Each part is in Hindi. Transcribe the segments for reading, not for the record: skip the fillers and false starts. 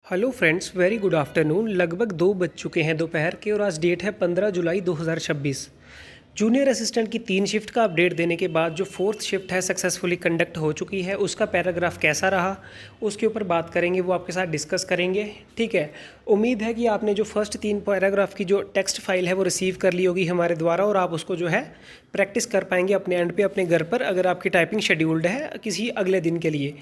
Hello friends, very good afternoon. लगभग 2 बज चुके हैं दोपहर के और आज डेट है 15 जुलाई 2026। जूनियर असिस्टेंट की 3 शिफ्ट का अपडेट देने के बाद जो 4th शिफ्ट है सक्सेसफुली कंडक्ट हो चुकी है, उसका पैराग्राफ कैसा रहा उसके ऊपर बात करेंगे, वो आपके साथ डिस्कस करेंगे। ठीक है। उम्मीद है कि आपने जो फर्स्ट 3 पैराग्राफ की जो टेक्स्ट फाइल है वो रिसीव कर ली होगी हमारे द्वारा और आप उसको जो है प्रैक्टिस कर पाएंगे अपने एंड पे अपने घर पर, अगर आपकी टाइपिंग शेड्यूल्ड है किसी अगले दिन के लिए।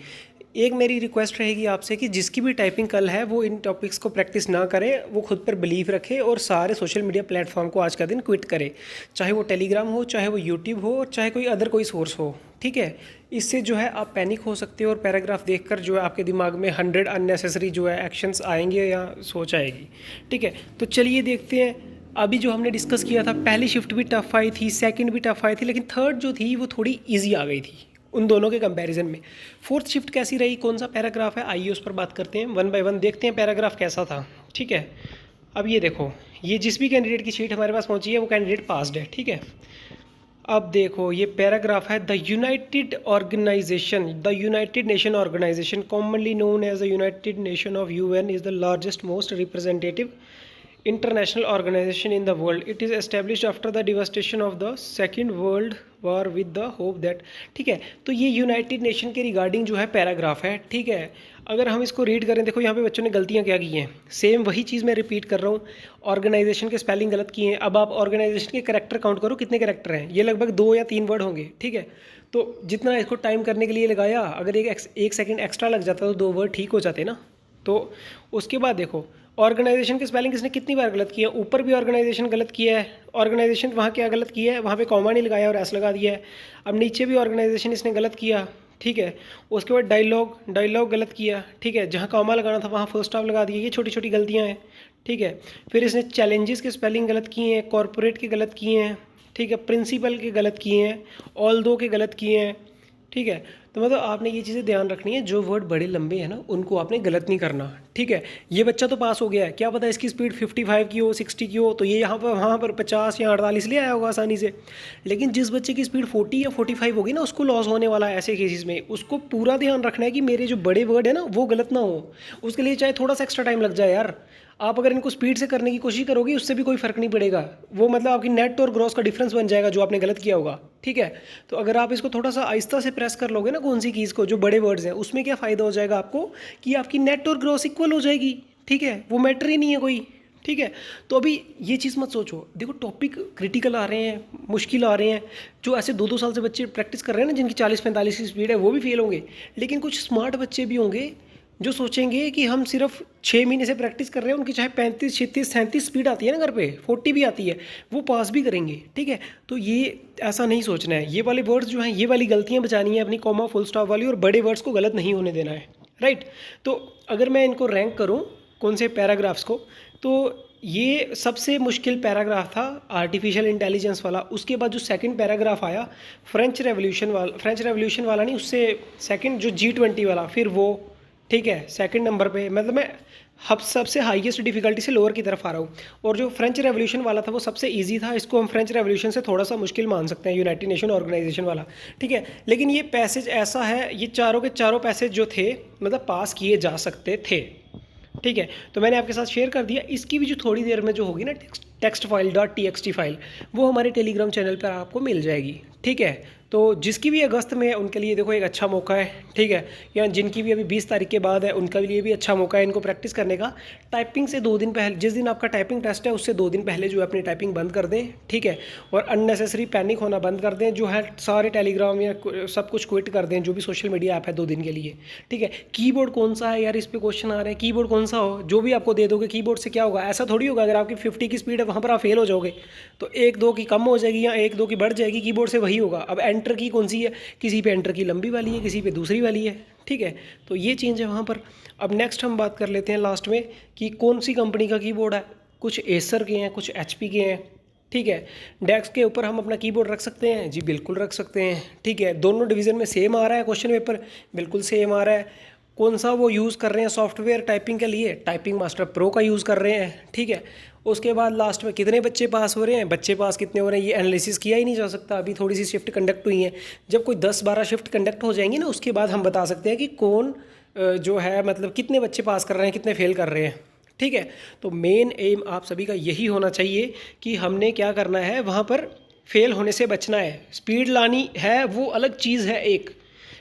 एक मेरी रिक्वेस्ट रहेगी आपसे कि जिसकी भी टाइपिंग कल है वो इन टॉपिक्स को प्रैक्टिस ना करे, वो खुद पर बिलीव रखे और सारे सोशल मीडिया प्लेटफॉर्म को आज का दिन क्विट करे, चाहे वो टेलीग्राम हो, चाहे वो यूट्यूब हो, चाहे कोई अदर कोई सोर्स हो। ठीक है। इससे जो है आप पैनिक हो सकते हो और पैराग्राफ देखकर जो है आपके दिमाग में 100 अननेसेसरी जो है एक्शंस आएंगे या सोच आएगी। ठीक है। तो चलिए देखते हैं। अभी जो हमने डिस्कस किया था, पहली शिफ्ट भी टफ आई थी, सेकंड भी टफ आई थी, लेकिन थर्ड जो थी वो थोड़ी इजी आ गई थी उन दोनों के कंपैरिजन में। फोर्थ शिफ्ट कैसी रही, कौन सा पैराग्राफ है, आइए उस पर बात करते हैं। वन बाय वन देखते हैं पैराग्राफ कैसा था। ठीक है। अब ये देखो, ये जिस भी कैंडिडेट की शीट हमारे पास पहुंची है वो कैंडिडेट पास्ड है। ठीक है। अब देखो ये पैराग्राफ है, the United Nation Organization commonly known as the United Nation of UN is the largest most representative international organization in the world. It is established after the devastation of the second world war with the hope that। ठीक है। तो ये यूनाइटेड नेशन के रिगार्डिंग जो है पैराग्राफ है। ठीक है। अगर हम इसको रीड करें, देखो यहाँ पे बच्चों ने गलतियाँ क्या की हैं, सेम वही चीज़ मैं रिपीट कर रहा हूँ। ऑर्गेनाइजेशन के स्पेलिंग गलत किए हैं। अब आप ऑर्गेनाइजेशन के कैरेक्टर काउंट करो, कितने कैरेक्टर हैं, ये लगभग 2 या 3 वर्ड होंगे। ठीक है। तो जितना इसको टाइम करने के लिए लगाया, अगर एक सेकेंड एक्स्ट्रा लग जाता तो 2 वर्ड ठीक हो जाते ना। तो उसके बाद देखो ऑर्गेनाइजेशन की स्पेलिंग किसने कितनी बार गलत किया, ऊपर भी ऑर्गेनाइजेशन गलत किया है। ऑर्गेनाइजेशन वहाँ क्या गलत किया है, वहाँ पे कॉमा नहीं लगाया और एस लगा दिया है। अब नीचे भी ऑर्गेनाइजेशन इसने गलत किया। ठीक है। उसके बाद डायलॉग गलत किया। ठीक है। जहाँ कॉमा लगाना था वहाँ फुल स्टॉप लगा दिया। ये छोटी छोटी गलतियाँ हैं। ठीक है। फिर इसने चैलेंजेस के स्पेलिंग गलत किए हैं, कॉरपोरेट के गलत किए हैं। ठीक है। प्रिंसिपल के गलत किए हैं, ऑल दो के गलत किए हैं। ठीक है। तो मतलब आपने ये चीज़ें ध्यान रखनी है, जो वर्ड बड़े लंबे हैं ना उनको आपने गलत नहीं करना। ठीक है। ये बच्चा तो पास हो गया है, क्या पता इसकी स्पीड 55 की हो, 60 की हो, तो ये यहाँ पर वहाँ पर 50 या 48 ले आया होगा आसानी से। लेकिन जिस बच्चे की स्पीड 40 या 45 होगी ना, उसको लॉस होने वाला है ऐसे केसेस में। उसको पूरा ध्यान रखना है कि मेरे जो बड़े वर्ड है ना वो गलत ना हो। उसके लिए चाहे थोड़ा सा एक्स्ट्रा टाइम लग जाए यार, आप अगर इनको स्पीड से करने की कोशिश करोगे उससे भी कोई फ़र्क नहीं पड़ेगा। वो मतलब आपकी नेट और ग्रॉस का डिफरेंस बन जाएगा जो आपने गलत किया होगा। ठीक है। तो अगर आप इसको थोड़ा सा आहिस्ता से प्रेस कर लोगे ना कौन सी कीज़ को, जो बड़े वर्ड्स हैं, उसमें क्या फ़ायदा हो जाएगा आपको कि आपकी नेट और ग्रॉस इक्वल हो जाएगी। ठीक है। वो मैटर ही नहीं है कोई। ठीक है। तो अभी ये चीज़ मत सोचो, देखो टॉपिक क्रिटिकल आ रहे हैं, मुश्किल आ रहे हैं। जो ऐसे 2-2 साल से बच्चे प्रैक्टिस कर रहे हैं ना, जिनकी 40-45 की स्पीड है, वो भी फेल होंगे। लेकिन कुछ स्मार्ट बच्चे भी होंगे जो सोचेंगे कि हम सिर्फ 6 महीने से प्रैक्टिस कर रहे हैं, उनकी चाहे 35, 36, 37 स्पीड आती है ना घर पे, 40 भी आती है, वो पास भी करेंगे। ठीक है। तो ये ऐसा नहीं सोचना है। ये वाले वर्ड्स जो हैं, ये वाली गलतियाँ बचानी है अपनी, कॉमा फुल स्टॉप वाली, और बड़े वर्ड्स को गलत नहीं होने देना है। राइट। तो अगर मैं इनको रैंक करूँ कौन से पैराग्राफ्स को, तो ये सबसे मुश्किल पैराग्राफ था आर्टिफिशियल इंटेलिजेंस वाला। उसके बाद जो सेकंड पैराग्राफ आया फ्रेंच रेवोल्यूशन वाला नहीं, उससे सेकंड जो G20 वाला, फिर वो। ठीक है। सेकंड नंबर पे, मतलब मैं हब सबसे हाईएस्ट डिफिकल्टी से लोअर की तरफ आ रहा हूँ। और जो फ्रेंच रेवोल्यूशन वाला था वो सबसे इजी था, इसको हम फ्रेंच रेवोल्यूशन से थोड़ा सा मुश्किल मान सकते हैं, यूनाइटेड नेशन ऑर्गेनाइजेशन वाला। ठीक है। लेकिन ये पैसेज ऐसा है, ये चारों के चारों पैसेज जो थे मतलब पास किए जा सकते थे। ठीक है। तो मैंने आपके साथ शेयर कर दिया। इसकी भी जो थोड़ी देर में जो होगी ना टेक्स्ट फाइल .txt फाइल, वो हमारे टेलीग्राम चैनल पर आपको मिल जाएगी। ठीक है। तो जिसकी भी अगस्त में है उनके लिए देखो एक अच्छा मौका है। ठीक है। या जिनकी भी अभी 20 तारीख के बाद है उनका लिए भी अच्छा मौका है इनको प्रैक्टिस करने का। टाइपिंग से 2 दिन पहले, जिस दिन आपका टाइपिंग टेस्ट है उससे 2 दिन पहले जो है अपनी टाइपिंग बंद कर दें। ठीक है। और अननेसेसरी पैनिक होना बंद कर दें, जो है सारे टेलीग्राम या सब कुछ क्विट कर दें, जो भी सोशल मीडिया ऐप है 2 दिन के लिए। ठीक है। कीबोर्ड कौन सा है यार, इस पर क्वेश्चन आ रहे हैं, कीबोर्ड कौन सा हो, जो भी आपको दे दोगे कीबोर्ड से क्या होगा, ऐसा थोड़ी होगा अगर आपकी 50 की स्पीड है वहाँ पर आप फेल हो जाओगे तो 1-2 की कम हो जाएगी या 1-2 की बढ़ जाएगी, कीबोर्ड से वही होगा। अब एंटर की कौन सी है, किसी पे एंटर की लंबी वाली है, किसी पे दूसरी वाली है। ठीक है। तो ये चेंज है वहाँ पर। अब नेक्स्ट हम बात कर लेते हैं लास्ट में कि कौन सी कंपनी का कीबोर्ड है। कुछ एसर के हैं, कुछ HP के हैं। ठीक है। डेस्क के ऊपर हम अपना कीबोर्ड रख सकते हैं, जी बिल्कुल रख सकते हैं। ठीक है। दोनों डिवीज़न में सेम आ रहा है क्वेश्चन पेपर, बिल्कुल सेम आ रहा है। कौन सा वो यूज़ कर रहे हैं सॉफ्टवेयर टाइपिंग के लिए, टाइपिंग मास्टर प्रो का यूज़ कर रहे हैं। ठीक है। उसके बाद लास्ट में कितने बच्चे पास हो रहे हैं, बच्चे पास कितने हो रहे हैं, ये एनालिसिस किया ही नहीं जा सकता। अभी थोड़ी सी शिफ्ट कंडक्ट हुई हैं, जब कोई 10-12 शिफ्ट कंडक्ट हो जाएंगी ना उसके बाद हम बता सकते हैं कि कौन जो है मतलब कितने बच्चे पास कर रहे हैं, कितने फेल कर रहे हैं। ठीक है, तो मेन एम आप सभी का यही होना चाहिए कि हमने क्या करना है, वहाँ पर फेल होने से बचना है। स्पीड लानी है वो अलग चीज़ है एक,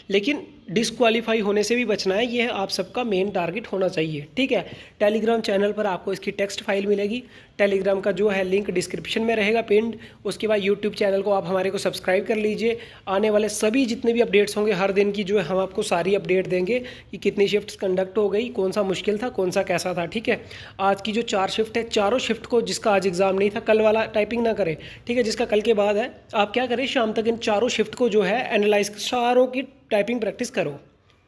लेकिन डिस्क्वालीफाई होने से भी बचना है, ये है आप सबका मेन टारगेट होना चाहिए। ठीक है, टेलीग्राम चैनल पर आपको इसकी टेक्स्ट फाइल मिलेगी, टेलीग्राम का जो है लिंक डिस्क्रिप्शन में रहेगा पिंड। उसके बाद यूट्यूब चैनल को आप हमारे को सब्सक्राइब कर लीजिए। आने वाले सभी जितने भी अपडेट्स होंगे हर दिन की जो है हम आपको सारी अपडेट देंगे कि कितनी शिफ्ट्स कंडक्ट हो गई, कौन सा मुश्किल था, कौन सा कैसा था। ठीक है, आज की जो 4 शिफ्ट है, चारों शिफ्ट को जिसका आज एग्ज़ाम नहीं था, कल वाला टाइपिंग ना करें। ठीक है, जिसका कल के बाद है, आप क्या करें, शाम तक इन चारों शिफ्ट को जो है एनालाइज, सारों की टाइपिंग प्रैक्टिस करो।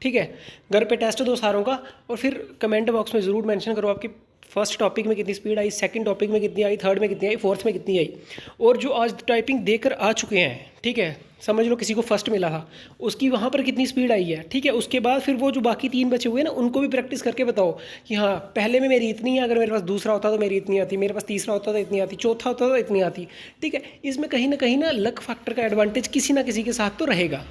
ठीक है, घर पे टेस्ट दो सारों का, और फिर कमेंट बॉक्स में ज़रूर मेंशन करो आपकी फर्स्ट टॉपिक में कितनी स्पीड आई, सेकंड टॉपिक में कितनी आई, थर्ड में कितनी आई, फोर्थ में कितनी आई। और जो आज टाइपिंग देकर आ चुके हैं, ठीक है, समझ लो किसी को फर्स्ट मिला था, उसकी वहाँ पर कितनी स्पीड आई है। ठीक है, उसके बाद फिर वो जो बाकी 3 बचे हुए हैं ना, उनको भी प्रैक्टिस करके बताओ कि हाँ पहले में मेरी इतनी है, अगर मेरे पास दूसरा होता तो मेरी इतनी आती, मेरे पास तीसरा होता तो इतनी आती, चौथा होता तो इतनी आती। ठीक है, इसमें कहीं ना लक फैक्टर का एडवांटेज किसी ना किसी के साथ तो रहेगा।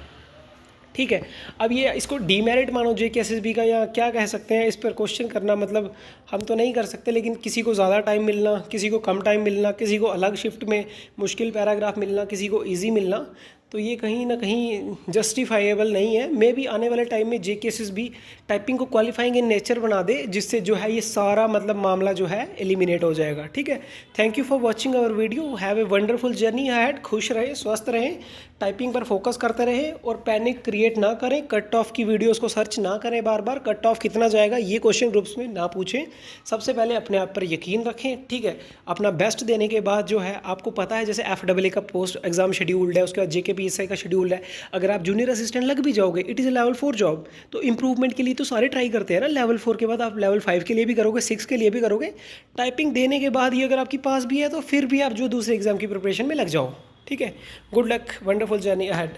ठीक है, अब ये इसको डीमेरिट मानो JKSSB का, या क्या कह सकते हैं, इस पर क्वेश्चन करना मतलब हम तो नहीं कर सकते, लेकिन किसी को ज़्यादा टाइम मिलना, किसी को कम टाइम मिलना, किसी को अलग शिफ्ट में मुश्किल पैराग्राफ मिलना, किसी को इजी मिलना, तो ये कहीं ना कहीं जस्टिफाइएबल नहीं है। मे भी आने वाले टाइम में JKSSB टाइपिंग को क्वालिफाइंग इन नेचर बना दे, जिससे जो है ये सारा मतलब मामला जो है एलिमिनेट हो जाएगा। ठीक है, thank you for watching our video, have a wonderful journey ahead. खुश रहें, स्वस्थ रहें, टाइपिंग पर फोकस करते रहें, और पैनिक क्रिएट ना करें। कट ऑफ की वीडियोस को सर्च ना करें बार बार, कट ऑफ कितना जाएगा ये क्वेश्चन ग्रुप्स में ना पूछें। सबसे पहले अपने आप पर यकीन रखें। ठीक है, अपना बेस्ट देने के बाद जो है आपको पता है, जैसे FAA का पोस्ट एग्जाम शेड्यूल्ड है, उसके बाद JKPSI का शेड्यूल है। अगर आप जूनियर असिस्टेंट लग भी जाओगे, it is a level 4 job, तो इंप्रूवमेंट के लिए तो सारे ट्राई करते हैं ना। लेवल 4 के बाद आप लेवल 5 के लिए भी करोगे, 6 के लिए भी करोगे। टाइपिंग देने के बाद ही अगर आपकी पास भी है, तो फिर भी आप जो दूसरे एग्जाम की प्रिपरेशन में लग जाओ। ठीक है, good luck, wonderful journey ahead.